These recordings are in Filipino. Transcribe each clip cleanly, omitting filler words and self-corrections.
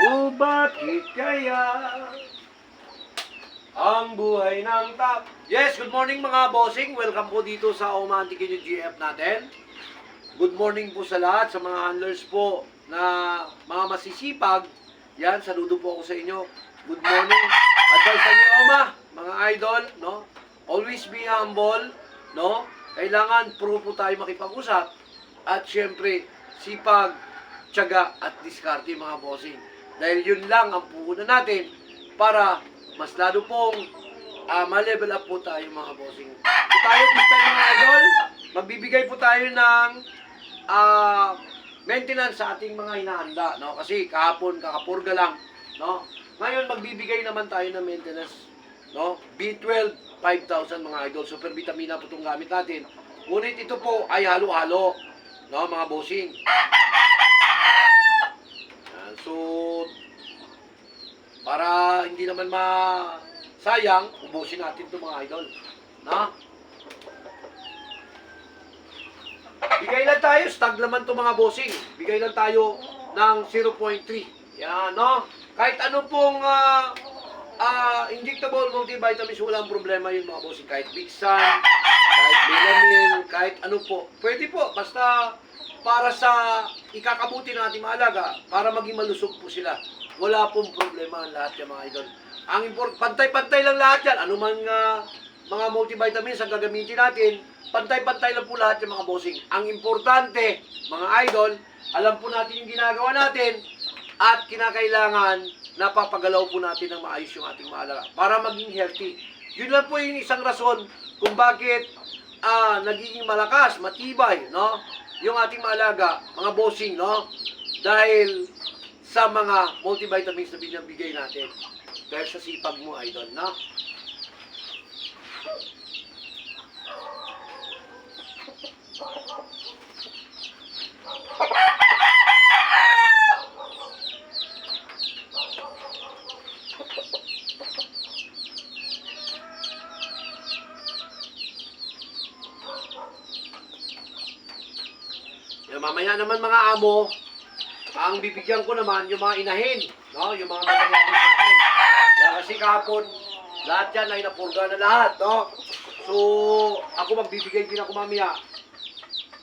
O bakit kaya ang buhay ng tao? Yes, good morning mga bossing. Welcome po dito sa Omantik Inyo GF natin. Good morning po sa lahat, sa mga handlers po na mga masisipag. Yan, saludo po ako sa inyo. Good morning. Advice sa inyo, Oma, mga idol, no? Always be humble, no? Kailangan puro po tayo makipag-usap. At syempre, sipag, tiyaga at diskarte mga bossing. Dahil yun lang ang puhunan natin para mas lalo pong ma-level up po tayo mga bossing. So tayo this time mga idol, magbibigay po tayo ng maintenance sa ating mga hinahanda, no? Kasi kahapon kakapurga lang, no? Ngayon magbibigay naman tayo ng maintenance, no? B12 5,000 mga idol. Super vitamina po itong gamit natin. Ngunit ito po ay halo-halo, no mga bossing. So, para hindi naman sayang, ubusin natin ito mga idol. Na? Bigay lang tayo, stag naman ito mga bossing. Bigay lang tayo ng 0.3. Yan, no? Kahit ano pong injectable multivitamins, walang problema yun mga bossing. Kahit Big Sun, kahit Melamil, kahit ano po. Pwede po, basta para sa ikakabuti ng ating mga alaga, para maging malusog po sila. Wala pong problema ang lahat yan mga idol. Ang pantay-pantay lang lahat yan. Ano man mga multivitamins ang gagamitin natin, pantay-pantay lang po lahat yung mga bossing. Ang importante, mga idol, alam po natin yung ginagawa natin at kinakailangan napapagalaw po natin ng maayos yung ating mga alaga para maging healthy. Yun lang po yung isang rason kung bakit nagiging malakas, matibay, no? Yung ating maalaga, mga bossing, no? Dahil sa mga multivitamins na binibigay natin. Dahil sa sipag mo, idol, no? Mamaya naman mga amo, ang bibigyan ko naman yung mga inahin, no? Yung mga materialis natin. Kaya kasi kahapon, lahat yan ay napurga na lahat, no? So, ako magbibigay din ako mamaya.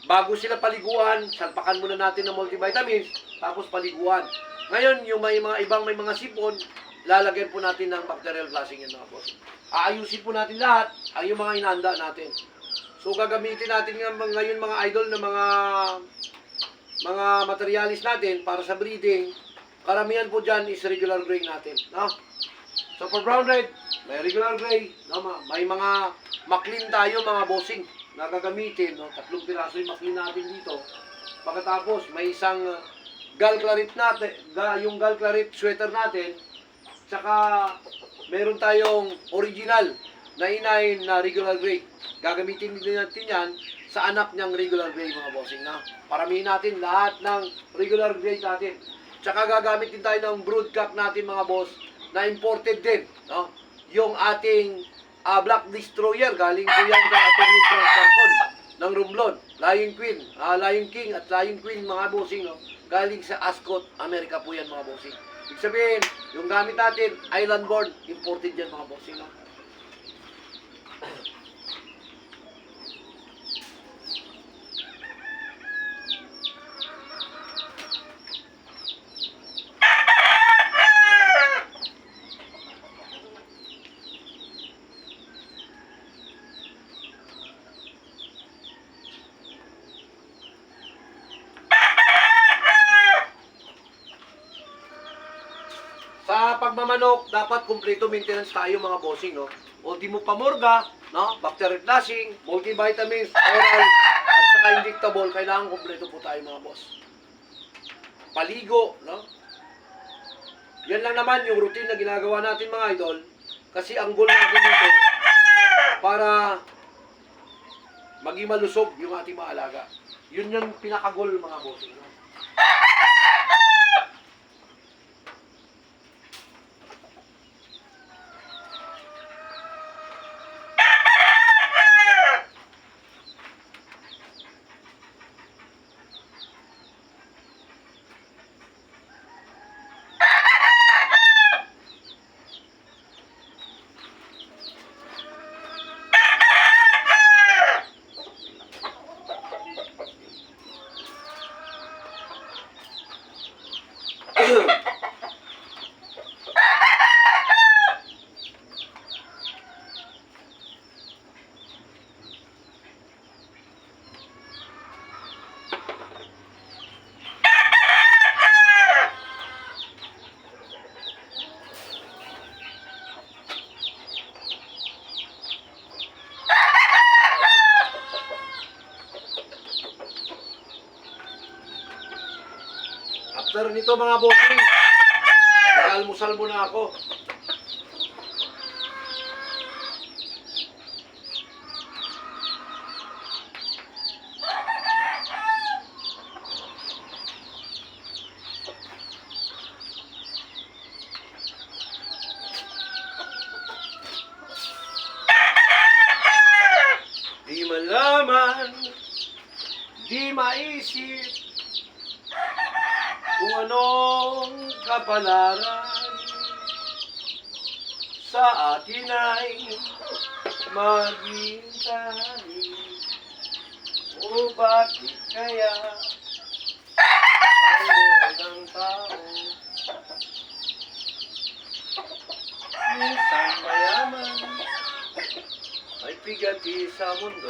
Bago sila paliguan, salpakan muna natin ng multivitamins, tapos paliguan. Ngayon, yung may mga sipon, lalagyan po natin ng bacterial flushing yan mga boss. Aayusin po natin lahat, ang yung mga inanda natin. So, gagamitin natin ngayon mga idol na mga materialis natin para sa breeding. Karamihan po dyan is regular gray natin. No? So for brown red, may regular gray. No? May mga maklin tayo mga bossing na gagamitin. No? 3 piraso yung maklin natin dito. Pagkatapos may isang gal claret natin, yung gal claret sweater natin. Tsaka meron tayong original na inahin na regular gray. Gagamitin din natin yan sa anak niyang regular gray mga bossing na. Paramihin natin lahat ng regular gray natin. Tsaka gagamit din tayo ng brood cock natin mga boss na imported din. No? Yung ating Black Destroyer, galing po yan sa Attorney Frank ng Romblon. Lion Queen, Lion King at Lion Queen mga bossing. No? Galing sa Ascot, Amerika po yan mga bossing. Ibig sabihin, yung gamit natin, island born, imported yan mga bossing. No? Sa pagmamanok, dapat kumpleto maintenance tayo mga bossing, no? O di mo pamorga, no? Bacterial flushing, multivitamins, oral, at saka injectable, kailangan kumpleto po tayo mga boss. Paligo, no? Yan lang naman yung routine na ginagawa natin mga idol. Kasi ang goal natin dito, para maging malusog yung ating mga alaga. Yun yung pinaka-goal mga bossing, no? After nito mga bossing, almusal muna ako. Di malaman, di maisip kung anong kapalaran sa atin ay maghintay. O bakit kaya ang buhay ng tao minsan mayaman ay bigati sa mundo.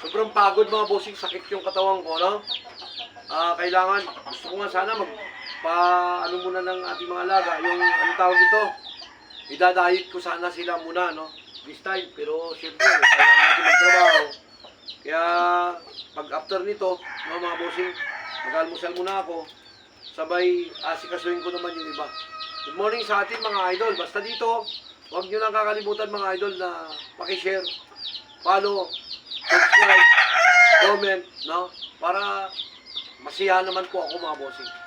Sobrang pagod mga bossing, sakit yung katawan ko, no? Kailangan, gusto ko nga sana ano muna ng ating mga alaga, yung anong tawag ito, idadayit ko sana sila muna, no? This time, pero syempre, kailangan natin magtrabaho. Kaya, pag after nito, mga bossing, mag-almusal muna ako, sabay asikasuhin ko naman yung iba. Good morning sa atin mga idol, basta dito, huwag nyo lang kakalimutan mga idol na pakishare, follow, subscribe, comment, no? Para masiyahan naman po ako mga bossing.